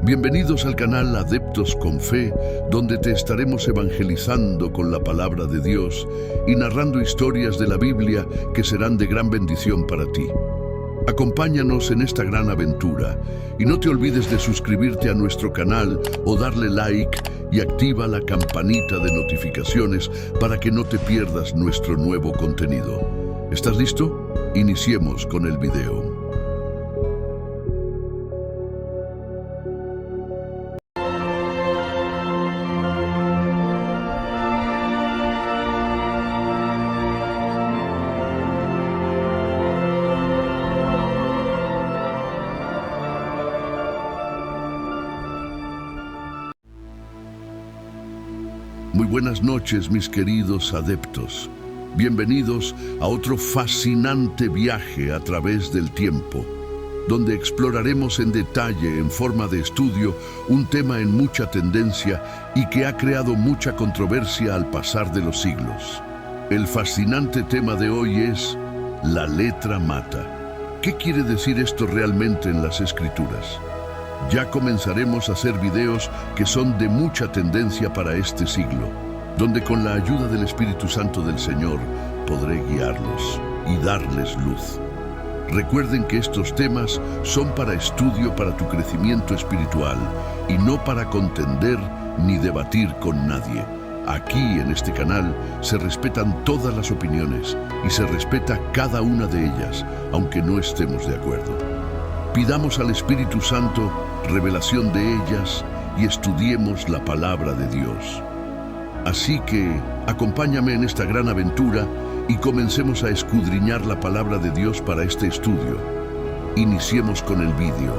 Bienvenidos al canal Adeptos con Fe, donde te estaremos evangelizando con la palabra de Dios y narrando historias de la Biblia que serán de gran bendición para ti. Acompáñanos en esta gran aventura y no te olvides de suscribirte a nuestro canal o darle like y activa la campanita de notificaciones para que no te pierdas nuestro nuevo contenido. ¿Estás listo? Iniciemos con el video. Muy buenas noches, mis queridos adeptos. Bienvenidos a otro fascinante viaje a través del tiempo, donde exploraremos en detalle, en forma de estudio, un tema en mucha tendencia y que ha creado mucha controversia al pasar de los siglos. El fascinante tema de hoy es la letra mata. ¿Qué quiere decir esto realmente en las Escrituras? Ya comenzaremos a hacer videos que son de mucha tendencia para este siglo, donde con la ayuda del Espíritu Santo del Señor podré guiarlos y darles luz. Recuerden que estos temas son para estudio para tu crecimiento espiritual y no para contender ni debatir con nadie. Aquí en este canal se respetan todas las opiniones y se respeta cada una de ellas, aunque no estemos de acuerdo. Pidamos al Espíritu Santo revelación de ellas y estudiemos la palabra de Dios. Así que acompáñame en esta gran aventura y comencemos a escudriñar la palabra de Dios para este estudio. Iniciemos con el vídeo.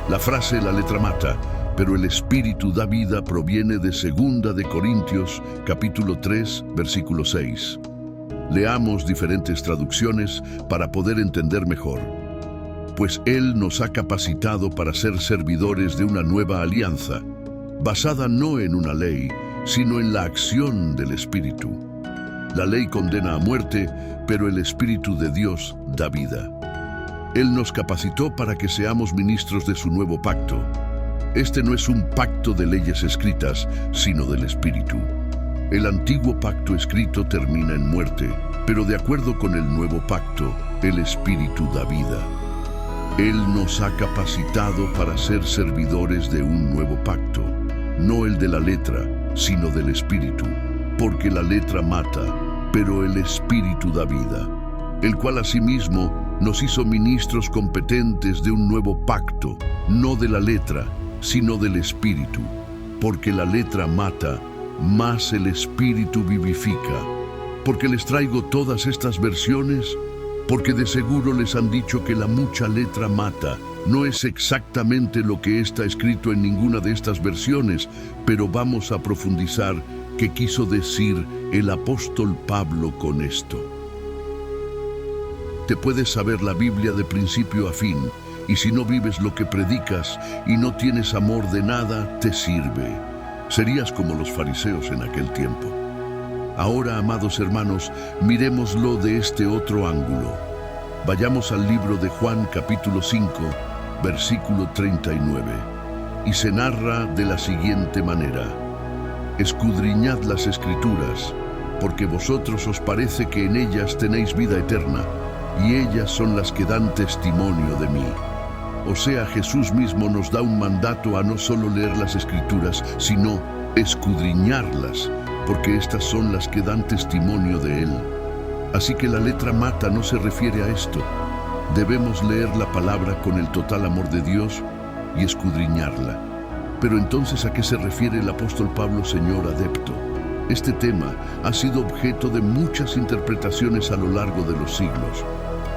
La frase "la letra mata, pero el Espíritu da vida" proviene de 2 de Corintios, capítulo 3, versículo 6. Leamos diferentes traducciones para poder entender mejor. Pues Él nos ha capacitado para ser servidores de una nueva alianza, basada no en una ley, sino en la acción del Espíritu. La ley condena a muerte, pero el Espíritu de Dios da vida. Él nos capacitó para que seamos ministros de su nuevo pacto. Este no es un pacto de leyes escritas, sino del Espíritu. El antiguo pacto escrito termina en muerte, pero de acuerdo con el nuevo pacto, el Espíritu da vida. Él nos ha capacitado para ser servidores de un nuevo pacto, no el de la letra, sino del Espíritu, porque la letra mata, pero el Espíritu da vida, el cual asimismo nos hizo ministros competentes de un nuevo pacto, no de la letra, sino del Espíritu, porque la letra mata, mas el Espíritu vivifica. Porque les traigo todas estas versiones, porque de seguro les han dicho que la mucha letra mata. No es exactamente lo que está escrito en ninguna de estas versiones, pero vamos a profundizar qué quiso decir el apóstol Pablo con esto. Te puedes saber la Biblia de principio a fin, y si no vives lo que predicas y no tienes amor de nada, te sirve. Serías como los fariseos en aquel tiempo. Ahora, amados hermanos, miremoslo de este otro ángulo. Vayamos al libro de Juan, capítulo 5, versículo 39. Y se narra de la siguiente manera: Escudriñad las Escrituras, porque vosotros os parece que en ellas tenéis vida eterna, y ellas son las que dan testimonio de mí. O sea, Jesús mismo nos da un mandato a no solo leer las Escrituras, sino escudriñarlas, porque estas son las que dan testimonio de Él. Así que la letra mata no se refiere a esto. Debemos leer la palabra con el total amor de Dios y escudriñarla. Pero entonces, ¿a qué se refiere el apóstol Pablo, señor adepto? Este tema ha sido objeto de muchas interpretaciones a lo largo de los siglos.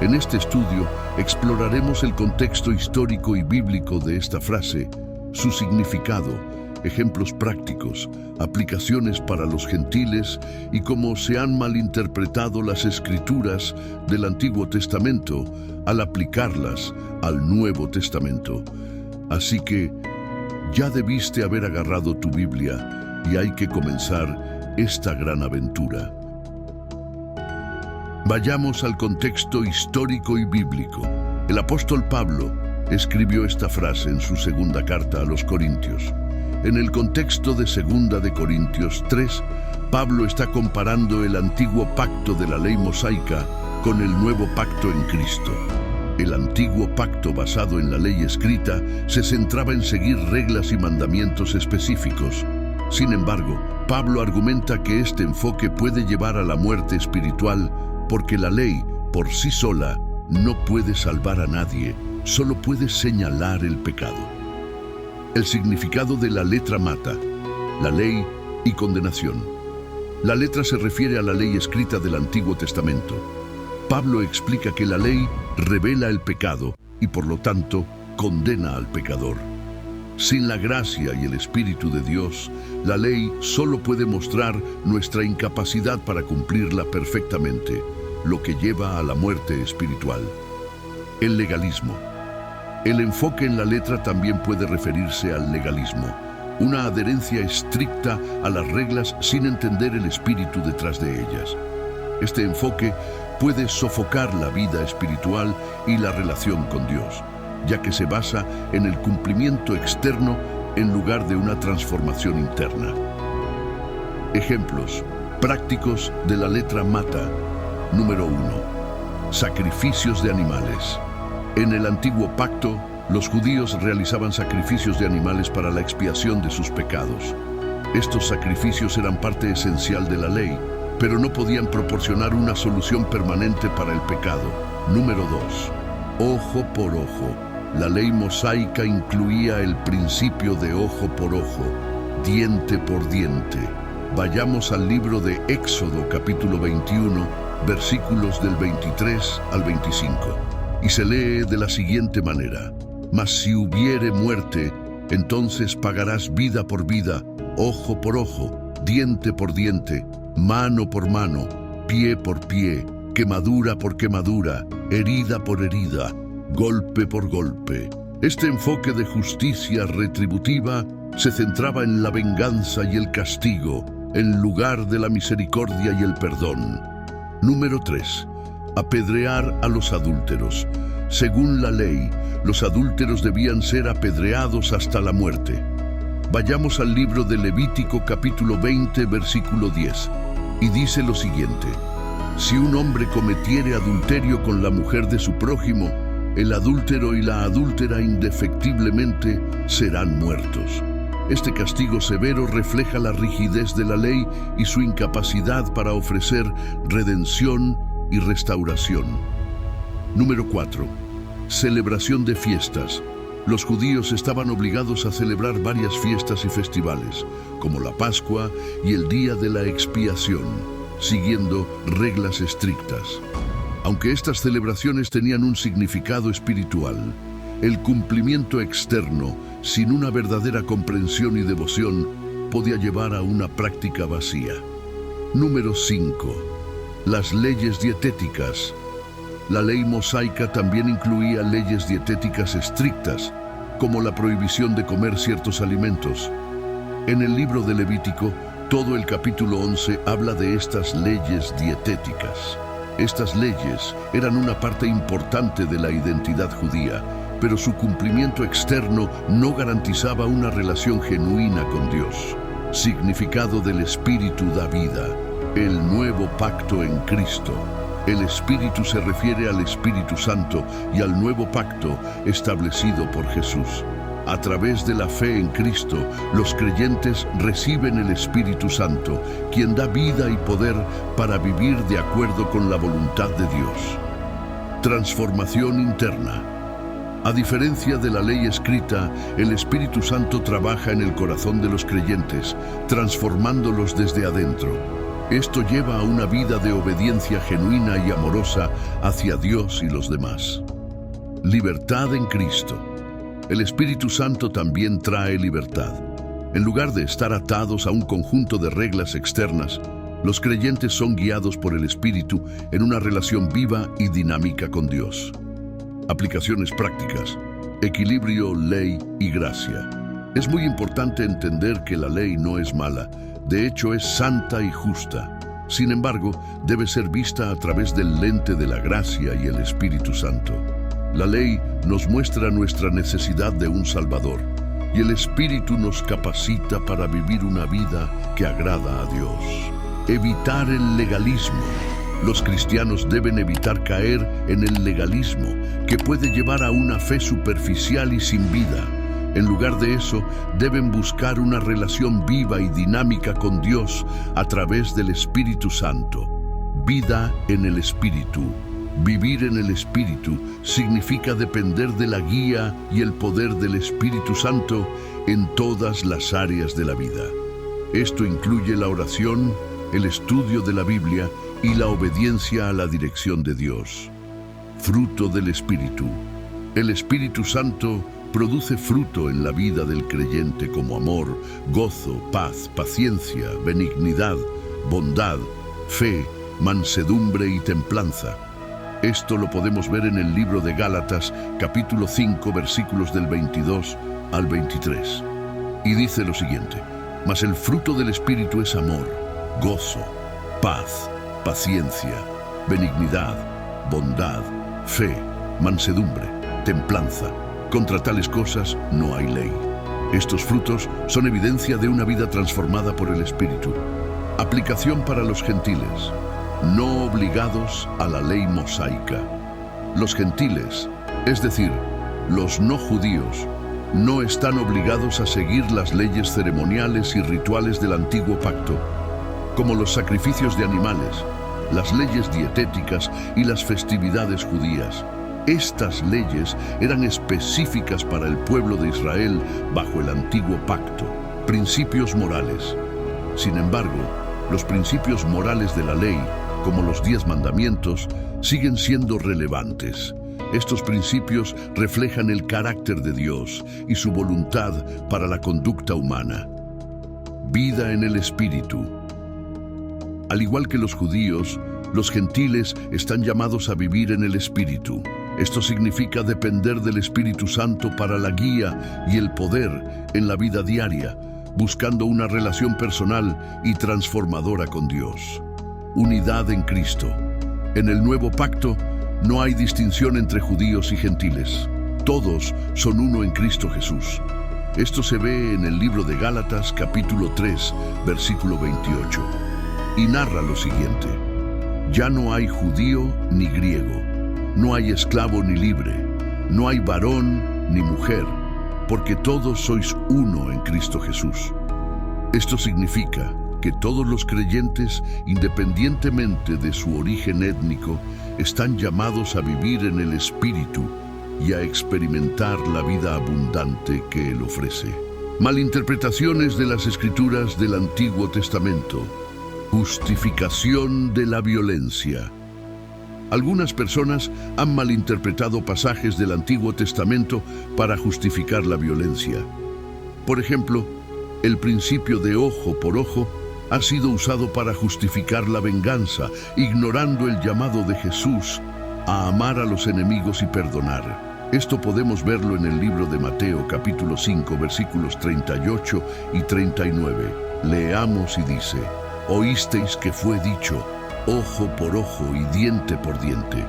En este estudio exploraremos el contexto histórico y bíblico de esta frase, su significado, ejemplos prácticos, aplicaciones para los gentiles y cómo se han malinterpretado las Escrituras del Antiguo Testamento al aplicarlas al Nuevo Testamento. Así que ya debiste haber agarrado tu Biblia y hay que comenzar esta gran aventura. Vayamos al contexto histórico y bíblico. El apóstol Pablo, escribió esta frase en su segunda carta a los Corintios. En el contexto de 2 de Corintios 3, Pablo está comparando el antiguo pacto de la ley mosaica con el nuevo pacto en Cristo. El antiguo pacto basado en la ley escrita se centraba en seguir reglas y mandamientos específicos. Sin embargo, Pablo argumenta que este enfoque puede llevar a la muerte espiritual porque la ley, por sí sola, no puede salvar a nadie, solo puede señalar el pecado. El significado de la letra mata, la ley y condenación. La letra se refiere a la ley escrita del Antiguo Testamento. Pablo explica que la ley revela el pecado y por lo tanto condena al pecador. Sin la gracia y el Espíritu de Dios, la ley solo puede mostrar nuestra incapacidad para cumplirla perfectamente, lo que lleva a la muerte espiritual. El legalismo. El enfoque en la letra también puede referirse al legalismo, una adherencia estricta a las reglas sin entender el espíritu detrás de ellas. Este enfoque puede sofocar la vida espiritual y la relación con Dios, ya que se basa en el cumplimiento externo en lugar de una transformación interna. Ejemplos prácticos de la letra mata. Número 1. Sacrificios de animales. En el antiguo pacto, los judíos realizaban sacrificios de animales para la expiación de sus pecados. Estos sacrificios eran parte esencial de la ley, pero no podían proporcionar una solución permanente para el pecado. Número 2. Ojo por ojo. La ley mosaica incluía el principio de ojo por ojo, diente por diente. Vayamos al libro de Éxodo, capítulo 21, versículos del 23 al 25. Y se lee de la siguiente manera: Mas si hubiere muerte, entonces pagarás vida por vida, ojo por ojo, diente por diente, mano por mano, pie por pie, quemadura por quemadura, herida por herida, golpe por golpe. Este enfoque de justicia retributiva se centraba en la venganza y el castigo, en lugar de la misericordia y el perdón. Número 3. Apedrear a los adúlteros. Según la ley, los adúlteros debían ser apedreados hasta la muerte. Vayamos al libro de Levítico, capítulo 20, versículo 10, y dice lo siguiente: Si un hombre cometiere adulterio con la mujer de su prójimo, el adúltero y la adúltera indefectiblemente serán muertos. Este castigo severo refleja la rigidez de la ley y su incapacidad para ofrecer redención y restauración. Número 4. Celebración de fiestas. Los judíos estaban obligados a celebrar varias fiestas y festivales, como la Pascua y el Día de la Expiación, siguiendo reglas estrictas. Aunque estas celebraciones tenían un significado espiritual, el cumplimiento externo, sin una verdadera comprensión y devoción, podía llevar a una práctica vacía. Número 5. Las leyes dietéticas. La ley mosaica también incluía leyes dietéticas estrictas, como la prohibición de comer ciertos alimentos. En el libro de Levítico, todo el capítulo 11 habla de estas leyes dietéticas. Estas leyes eran una parte importante de la identidad judía, pero su cumplimiento externo no garantizaba una relación genuina con Dios. Significado del Espíritu da vida. El nuevo pacto en Cristo. El Espíritu se refiere al Espíritu Santo y al nuevo pacto establecido por Jesús. A través de la fe en Cristo, los creyentes reciben el Espíritu Santo, quien da vida y poder para vivir de acuerdo con la voluntad de Dios. Transformación interna. A diferencia de la ley escrita, el Espíritu Santo trabaja en el corazón de los creyentes, transformándolos desde adentro. Esto lleva a una vida de obediencia genuina y amorosa hacia Dios y los demás. Libertad en Cristo. El Espíritu Santo también trae libertad. En lugar de estar atados a un conjunto de reglas externas, los creyentes son guiados por el Espíritu en una relación viva y dinámica con Dios. Aplicaciones prácticas. Equilibrio, ley y gracia. Es muy importante entender que la ley no es mala. De hecho, es santa y justa. Sin embargo, debe ser vista a través del lente de la gracia y el Espíritu Santo. La ley nos muestra nuestra necesidad de un Salvador, y el Espíritu nos capacita para vivir una vida que agrada a Dios. Evitar el legalismo. Los cristianos deben evitar caer en el legalismo, que puede llevar a una fe superficial y sin vida. En lugar de eso, deben buscar una relación viva y dinámica con Dios a través del Espíritu Santo. Vida en el Espíritu. Vivir en el Espíritu significa depender de la guía y el poder del Espíritu Santo en todas las áreas de la vida. Esto incluye la oración, el estudio de la Biblia y la obediencia a la dirección de Dios. Fruto del Espíritu. El Espíritu Santo produce fruto en la vida del creyente como amor, gozo, paz, paciencia, benignidad, bondad, fe, mansedumbre y templanza. Esto lo podemos ver en el libro de Gálatas, capítulo 5, versículos del 22 al 23. Y dice lo siguiente: mas el fruto del Espíritu es amor, gozo, paz, paciencia, benignidad, bondad, fe, mansedumbre, templanza. Contra tales cosas no hay ley. Estos frutos son evidencia de una vida transformada por el Espíritu. Aplicación para los gentiles. No obligados a la ley mosaica. Los gentiles, es decir, los no judíos, no están obligados a seguir las leyes ceremoniales y rituales del antiguo pacto, como los sacrificios de animales, las leyes dietéticas y las festividades judías. Estas leyes eran específicas para el pueblo de Israel bajo el antiguo pacto, principios morales. Sin embargo, los principios morales de la ley, como los 10 mandamientos, siguen siendo relevantes. Estos principios reflejan el carácter de Dios y su voluntad para la conducta humana. Vida en el Espíritu. Al igual que los judíos, los gentiles están llamados a vivir en el Espíritu. Esto significa depender del Espíritu Santo para la guía y el poder en la vida diaria, buscando una relación personal y transformadora con Dios. Unidad en Cristo. En el nuevo pacto no hay distinción entre judíos y gentiles. Todos son uno en Cristo Jesús. Esto se ve en el libro de Gálatas, capítulo 3, versículo 28. Y narra lo siguiente: ya no hay judío ni griego, no hay esclavo ni libre, no hay varón ni mujer, porque todos sois uno en Cristo Jesús. Esto significa que todos los creyentes, independientemente de su origen étnico, están llamados a vivir en el Espíritu y a experimentar la vida abundante que Él ofrece. Malinterpretaciones de las Escrituras del Antiguo Testamento. Justificación de la violencia. Algunas personas han malinterpretado pasajes del Antiguo Testamento para justificar la violencia. Por ejemplo, el principio de ojo por ojo ha sido usado para justificar la venganza, ignorando el llamado de Jesús a amar a los enemigos y perdonar. Esto podemos verlo en el libro de Mateo, capítulo 5, versículos 38 y 39. Leamos y dice: oísteis que fue dicho, ojo por ojo y diente por diente.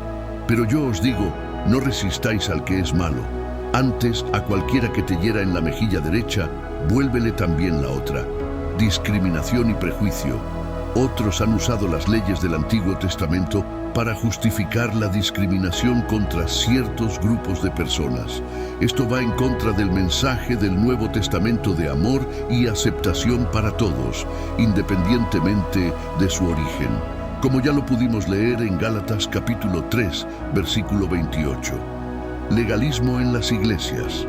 Pero yo os digo, no resistáis al que es malo. Antes, a cualquiera que te hiera en la mejilla derecha, vuélvele también la otra. Discriminación y prejuicio. Otros han usado las leyes del Antiguo Testamento para justificar la discriminación contra ciertos grupos de personas. Esto va en contra del mensaje del Nuevo Testamento de amor y aceptación para todos, independientemente de su origen, como ya lo pudimos leer en Gálatas capítulo 3, versículo 28. Legalismo en las iglesias.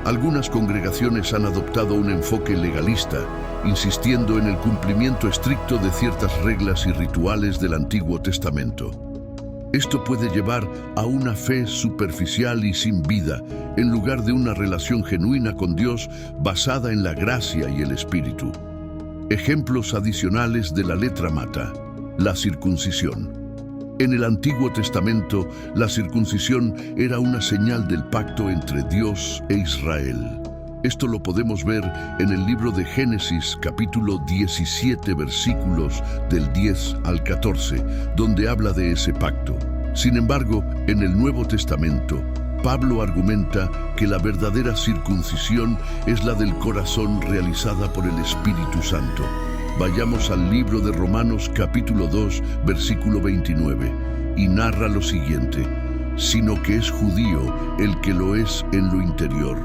Algunas congregaciones han adoptado un enfoque legalista, insistiendo en el cumplimiento estricto de ciertas reglas y rituales del Antiguo Testamento. Esto puede llevar a una fe superficial y sin vida, en lugar de una relación genuina con Dios basada en la gracia y el Espíritu. Ejemplos adicionales de la letra mata. La circuncisión. En el Antiguo Testamento, la circuncisión era una señal del pacto entre Dios e Israel. Esto lo podemos ver en el libro de Génesis, capítulo 17, versículos del 10 al 14, donde habla de ese pacto. Sin embargo, en el Nuevo Testamento, Pablo argumenta que la verdadera circuncisión es la del corazón realizada por el Espíritu Santo. Vayamos al libro de Romanos capítulo 2, versículo 29, y narra lo siguiente: sino que es judío el que lo es en lo interior,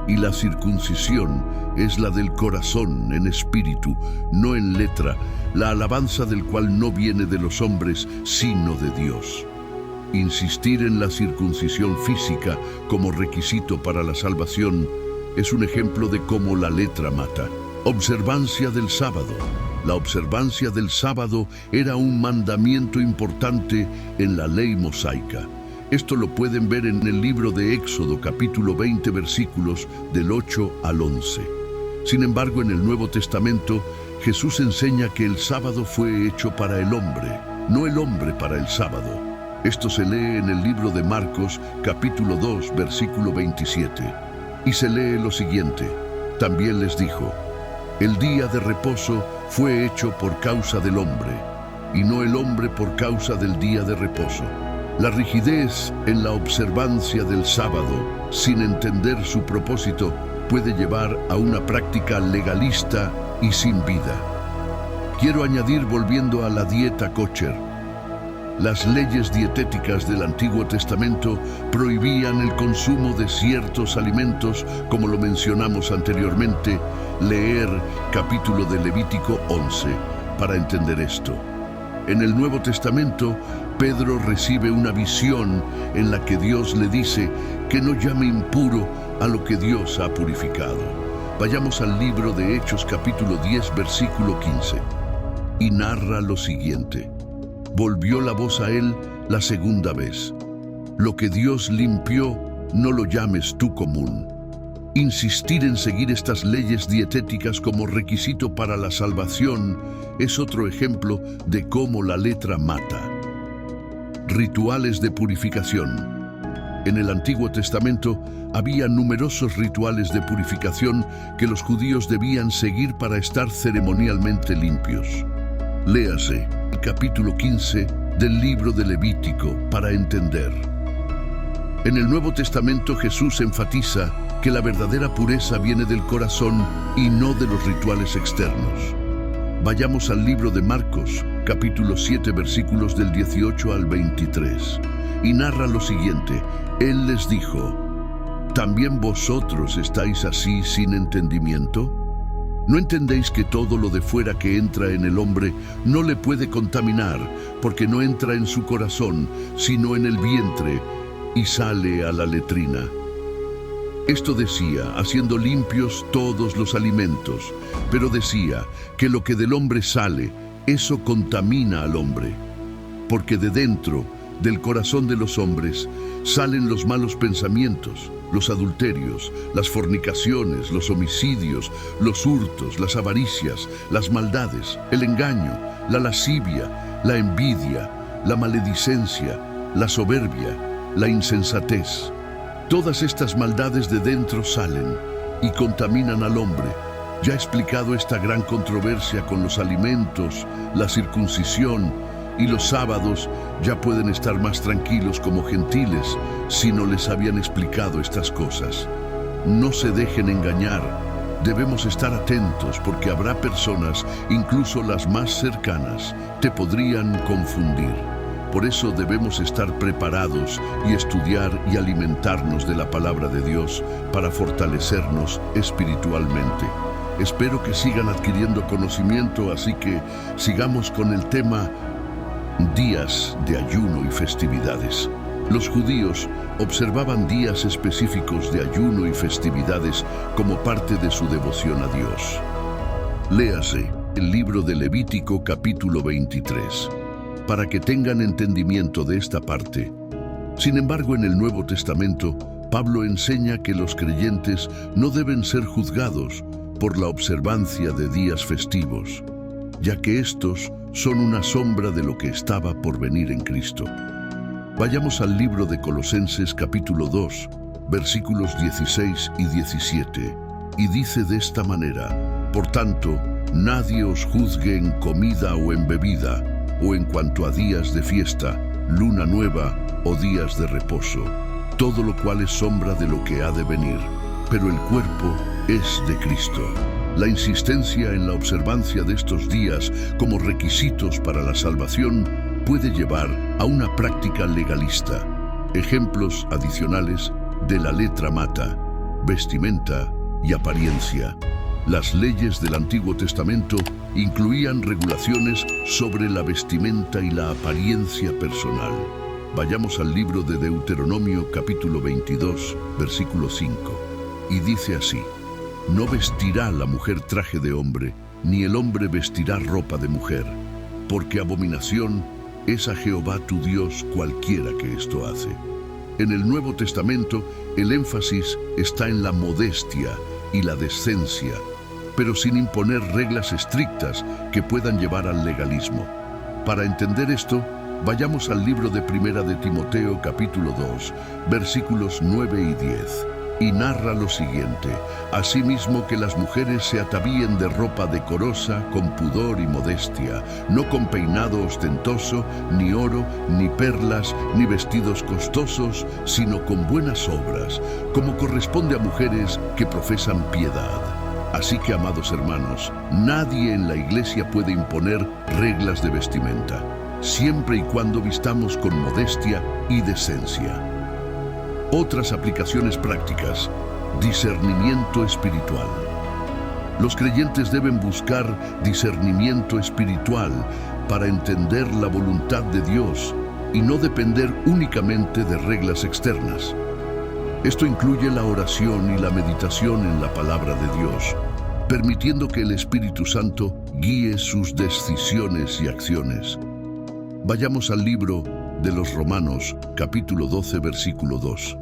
y la circuncisión es la del corazón en espíritu, no en letra, la alabanza del cual no viene de los hombres, sino de Dios. Insistir en la circuncisión física como requisito para la salvación es un ejemplo de cómo la letra mata. Observancia del sábado. La observancia del sábado era un mandamiento importante en la ley mosaica. Esto lo pueden ver en el libro de Éxodo, capítulo 20, versículos del 8 al 11. Sin embargo, en el Nuevo Testamento, Jesús enseña que el sábado fue hecho para el hombre, no el hombre para el sábado. Esto se lee en el libro de Marcos, capítulo 2, versículo 27. Y se lee lo siguiente: también les dijo, el día de reposo fue hecho por causa del hombre, y no el hombre por causa del día de reposo. La rigidez en la observancia del sábado, sin entender su propósito, puede llevar a una práctica legalista y sin vida. Quiero añadir, volviendo a la dieta kosher, las leyes dietéticas del Antiguo Testamento prohibían el consumo de ciertos alimentos, como lo mencionamos anteriormente. Leer capítulo de Levítico 11 para entender esto. En el Nuevo Testamento, Pedro recibe una visión en la que Dios le dice que no llame impuro a lo que Dios ha purificado. Vayamos al libro de Hechos capítulo 10, versículo 15. Y narra lo siguiente: volvió la voz a él la segunda vez. Lo que Dios limpió, no lo llames tú común. Insistir en seguir estas leyes dietéticas como requisito para la salvación es otro ejemplo de cómo la letra mata. Rituales de purificación. En el Antiguo Testamento había numerosos rituales de purificación que los judíos debían seguir para estar ceremonialmente limpios. Léase el capítulo 15 del libro de Levítico para entender. En el Nuevo Testamento, Jesús enfatiza que la verdadera pureza viene del corazón y no de los rituales externos. Vayamos al libro de Marcos, capítulo 7, versículos del 18 al 23, y narra lo siguiente: Él les dijo, ¿también vosotros estáis así sin entendimiento? ¿No entendéis que todo lo de fuera que entra en el hombre no le puede contaminar, porque no entra en su corazón, sino en el vientre, y sale a la letrina? Esto decía, haciendo limpios todos los alimentos, pero decía que lo que del hombre sale, eso contamina al hombre. Porque de dentro, del corazón de los hombres, salen los malos pensamientos, los adulterios, las fornicaciones, los homicidios, los hurtos, las avaricias, las maldades, el engaño, la lascivia, la envidia, la maledicencia, la soberbia, la insensatez. Todas estas maldades de dentro salen y contaminan al hombre. Ya he explicado esta gran controversia con los alimentos, la circuncisión y los sábados. Ya pueden estar más tranquilos como gentiles si no les habían explicado estas cosas. No se dejen engañar. Debemos estar atentos porque habrá personas, incluso las más cercanas, te podrían confundir. Por eso debemos estar preparados y estudiar y alimentarnos de la palabra de Dios para fortalecernos espiritualmente. Espero que sigan adquiriendo conocimiento, así que sigamos con el tema días de ayuno y festividades. Los judíos observaban días específicos de ayuno y festividades como parte de su devoción a Dios. Léase el libro de Levítico capítulo 23. Para que tengan entendimiento de esta parte. Sin embargo, en el Nuevo Testamento, Pablo enseña que los creyentes no deben ser juzgados por la observancia de días festivos, ya que estos son una sombra de lo que estaba por venir en Cristo. Vayamos al libro de Colosenses capítulo 2, versículos 16 y 17, y dice de esta manera: por tanto, nadie os juzgue en comida o en bebida, o en cuanto a días de fiesta, luna nueva o días de reposo, todo lo cual es sombra de lo que ha de venir, pero el cuerpo es de Cristo. La insistencia en la observancia de estos días como requisitos para la salvación puede llevar a una práctica legalista. Ejemplos adicionales de la letra mata: vestimenta y apariencia. Las leyes del Antiguo Testamento incluían regulaciones sobre la vestimenta y la apariencia personal. Vayamos al libro de Deuteronomio capítulo 22, versículo 5. Y dice así: no vestirá la mujer traje de hombre, ni el hombre vestirá ropa de mujer, porque abominación es a Jehová tu Dios cualquiera que esto hace. En el Nuevo Testamento, el énfasis está en la modestia y la decencia, pero sin imponer reglas estrictas que puedan llevar al legalismo. Para entender esto, vayamos al libro de Primera de Timoteo capítulo 2, versículos 9 y 10. Y narra lo siguiente: asimismo que las mujeres se atavíen de ropa decorosa, con pudor y modestia, no con peinado ostentoso, ni oro, ni perlas, ni vestidos costosos, sino con buenas obras, como corresponde a mujeres que profesan piedad. Así que, amados hermanos, nadie en la iglesia puede imponer reglas de vestimenta, siempre y cuando vistamos con modestia y decencia. Otras aplicaciones prácticas: discernimiento espiritual. Los creyentes deben buscar discernimiento espiritual para entender la voluntad de Dios y no depender únicamente de reglas externas. Esto incluye la oración y la meditación en la palabra de Dios, permitiendo que el Espíritu Santo guíe sus decisiones y acciones. Vayamos al libro de los Romanos, capítulo 12, versículo 2.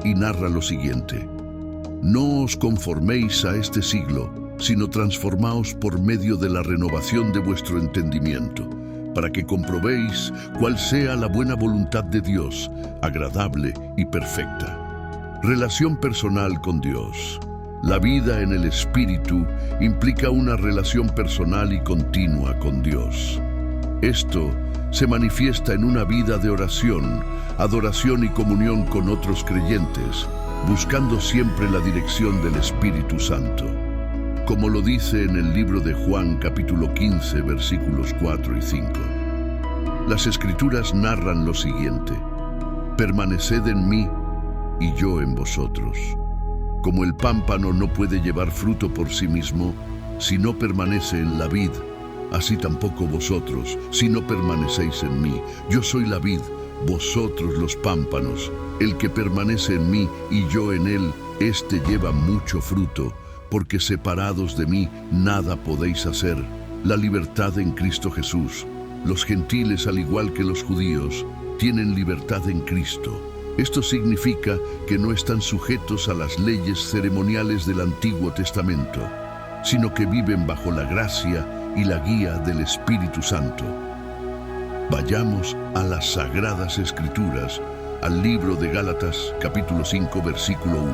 Y narra lo siguiente: no os conforméis a este siglo, sino transformaos por medio de la renovación de vuestro entendimiento, para que comprobéis cuál sea la buena voluntad de Dios, agradable y perfecta. Relación personal con Dios. La vida en el Espíritu implica una relación personal y continua con Dios. Esto se manifiesta en una vida de oración, adoración y comunión con otros creyentes, buscando siempre la dirección del Espíritu Santo. Como lo dice en el libro de Juan capítulo 15, versículos 4 y 5. Las Escrituras narran lo siguiente: permaneced en mí y yo en vosotros. Como el pámpano no puede llevar fruto por sí mismo si no permanece en la vid, así tampoco vosotros, si no permanecéis en mí. Yo soy la vid, vosotros los pámpanos. El que permanece en mí y yo en él, éste lleva mucho fruto, porque separados de mí nada podéis hacer. La libertad en Cristo Jesús. Los gentiles, al igual que los judíos, tienen libertad en Cristo. Esto significa que no están sujetos a las leyes ceremoniales del Antiguo Testamento, sino que viven bajo la gracia y la guía del Espíritu Santo. Vayamos a las Sagradas Escrituras, al libro de Gálatas, capítulo 5, versículo 1.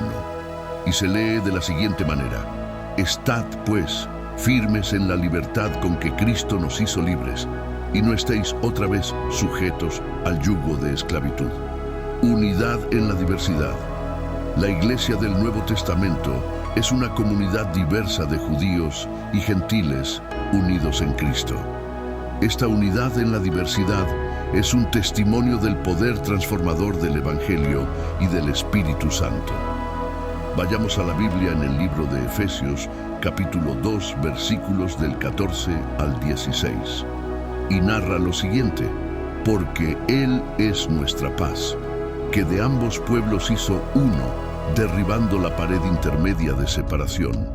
Y se lee de la siguiente manera: estad, pues, firmes en la libertad con que Cristo nos hizo libres, y no estéis otra vez sujetos al yugo de esclavitud. Unidad en la diversidad. La Iglesia del Nuevo Testamento es una comunidad diversa de judíos y gentiles unidos en Cristo. Esta unidad en la diversidad es un testimonio del poder transformador del Evangelio y del Espíritu Santo. Vayamos a la Biblia en el libro de Efesios, capítulo 2, versículos del 14 al 16. Y narra lo siguiente: porque Él es nuestra paz, que de ambos pueblos hizo uno, derribando la pared intermedia de separación,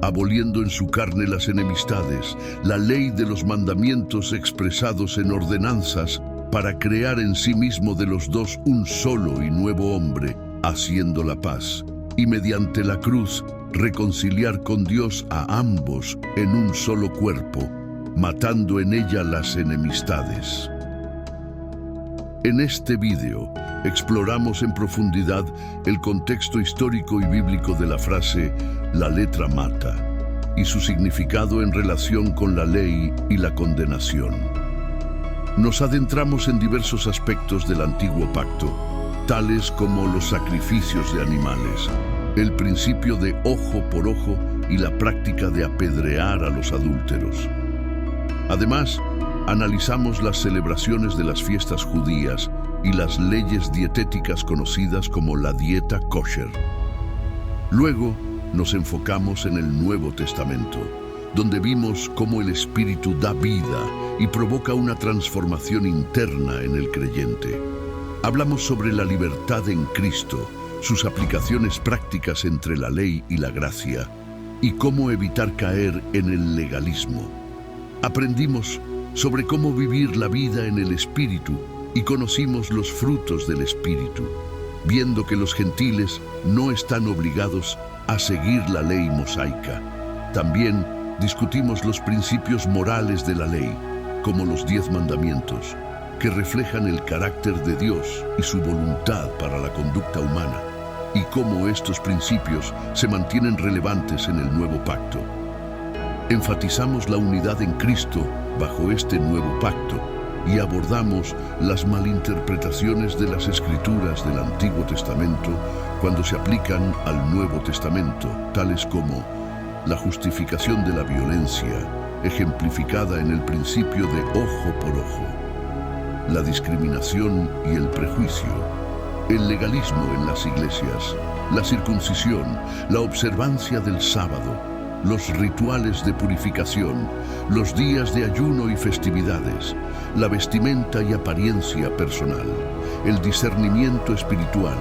aboliendo en su carne las enemistades, la ley de los mandamientos expresados en ordenanzas, para crear en sí mismo de los dos un solo y nuevo hombre, haciendo la paz, y mediante la cruz reconciliar con Dios a ambos en un solo cuerpo, matando en ella las enemistades. En este video exploramos en profundidad el contexto histórico y bíblico de la frase "la letra mata" y su significado en relación con la ley y la condenación. nos adentramos en diversos aspectos del antiguo pacto, tales como los sacrificios de animales, el principio de ojo por ojo y la práctica de apedrear a los adúlteros. Además, analizamos las celebraciones de las fiestas judías y las leyes dietéticas conocidas como la dieta kosher. Luego, nos enfocamos en el Nuevo Testamento, donde vimos cómo el Espíritu da vida y provoca una transformación interna en el creyente. Hablamos sobre la libertad en Cristo, sus aplicaciones prácticas entre la ley y la gracia, y cómo evitar caer en el legalismo. Aprendimos sobre cómo vivir la vida en el Espíritu y conocimos los frutos del Espíritu, viendo que los gentiles no están obligados a seguir la ley mosaica. También discutimos los principios morales de la ley, como los 10 mandamientos, que reflejan el carácter de Dios y su voluntad para la conducta humana, y cómo estos principios se mantienen relevantes en el nuevo pacto. Enfatizamos la unidad en Cristo bajo este nuevo pacto y abordamos las malinterpretaciones de las Escrituras del Antiguo Testamento cuando se aplican al Nuevo Testamento, tales como la justificación de la violencia, ejemplificada en el principio de ojo por ojo, la discriminación y el prejuicio, el legalismo en las iglesias, la circuncisión, la observancia del sábado, los rituales de purificación, los días de ayuno y festividades, la vestimenta y apariencia personal, el discernimiento espiritual,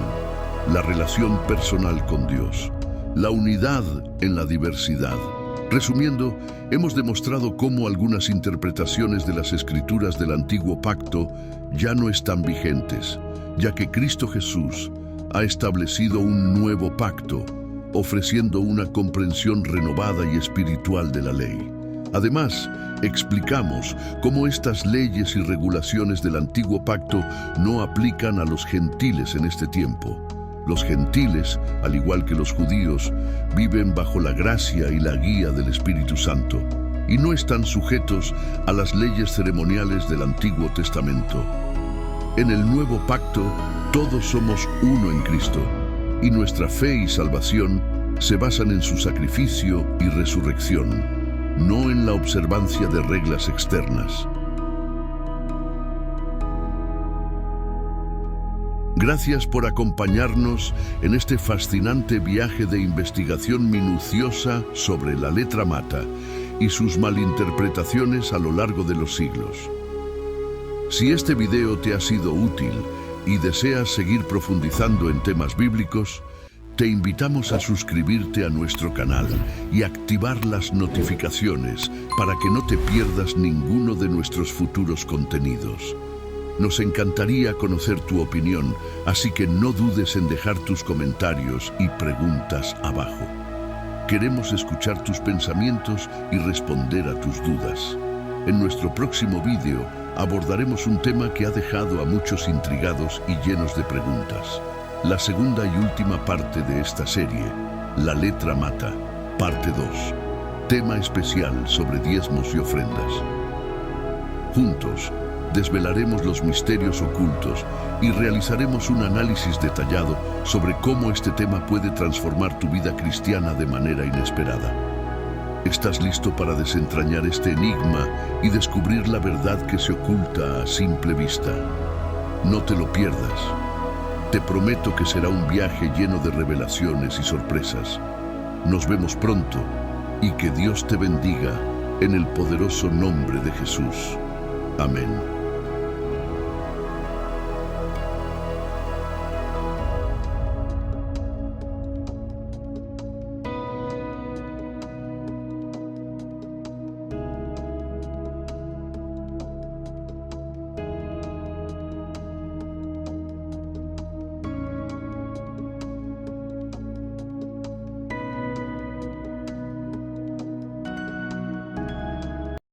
la relación personal con Dios, la unidad en la diversidad. Resumiendo, hemos demostrado cómo algunas interpretaciones de las Escrituras del Antiguo Pacto ya no están vigentes, ya que Cristo Jesús ha establecido un nuevo pacto, ofreciendo una comprensión renovada y espiritual de la ley. Además, explicamos cómo estas leyes y regulaciones del Antiguo Pacto no aplican a los gentiles en este tiempo. Los gentiles, al igual que los judíos, viven bajo la gracia y la guía del Espíritu Santo y no están sujetos a las leyes ceremoniales del Antiguo Testamento. En el Nuevo Pacto, todos somos uno en Cristo, y nuestra fe y salvación se basan en su sacrificio y resurrección, no en la observancia de reglas externas. Gracias por acompañarnos en este fascinante viaje de investigación minuciosa sobre la letra mata y sus malinterpretaciones a lo largo de los siglos. Si este video te ha sido útil y deseas seguir profundizando en temas bíblicos, te invitamos a suscribirte a nuestro canal y activar las notificaciones para que no te pierdas ninguno de nuestros futuros contenidos. Nos encantaría conocer tu opinión, así que no dudes en dejar tus comentarios y preguntas abajo. Queremos escuchar tus pensamientos y responder a tus dudas. En nuestro próximo vídeo abordaremos un tema que ha dejado a muchos intrigados y llenos de preguntas. La segunda y última parte de esta serie, La letra mata, parte 2. Tema especial sobre diezmos y ofrendas. Juntos, desvelaremos los misterios ocultos y realizaremos un análisis detallado sobre cómo este tema puede transformar tu vida cristiana de manera inesperada. ¿Estás listo para desentrañar este enigma y descubrir la verdad que se oculta a simple vista? No te lo pierdas. Te prometo que será un viaje lleno de revelaciones y sorpresas. Nos vemos pronto y que Dios te bendiga en el poderoso nombre de Jesús. Amén.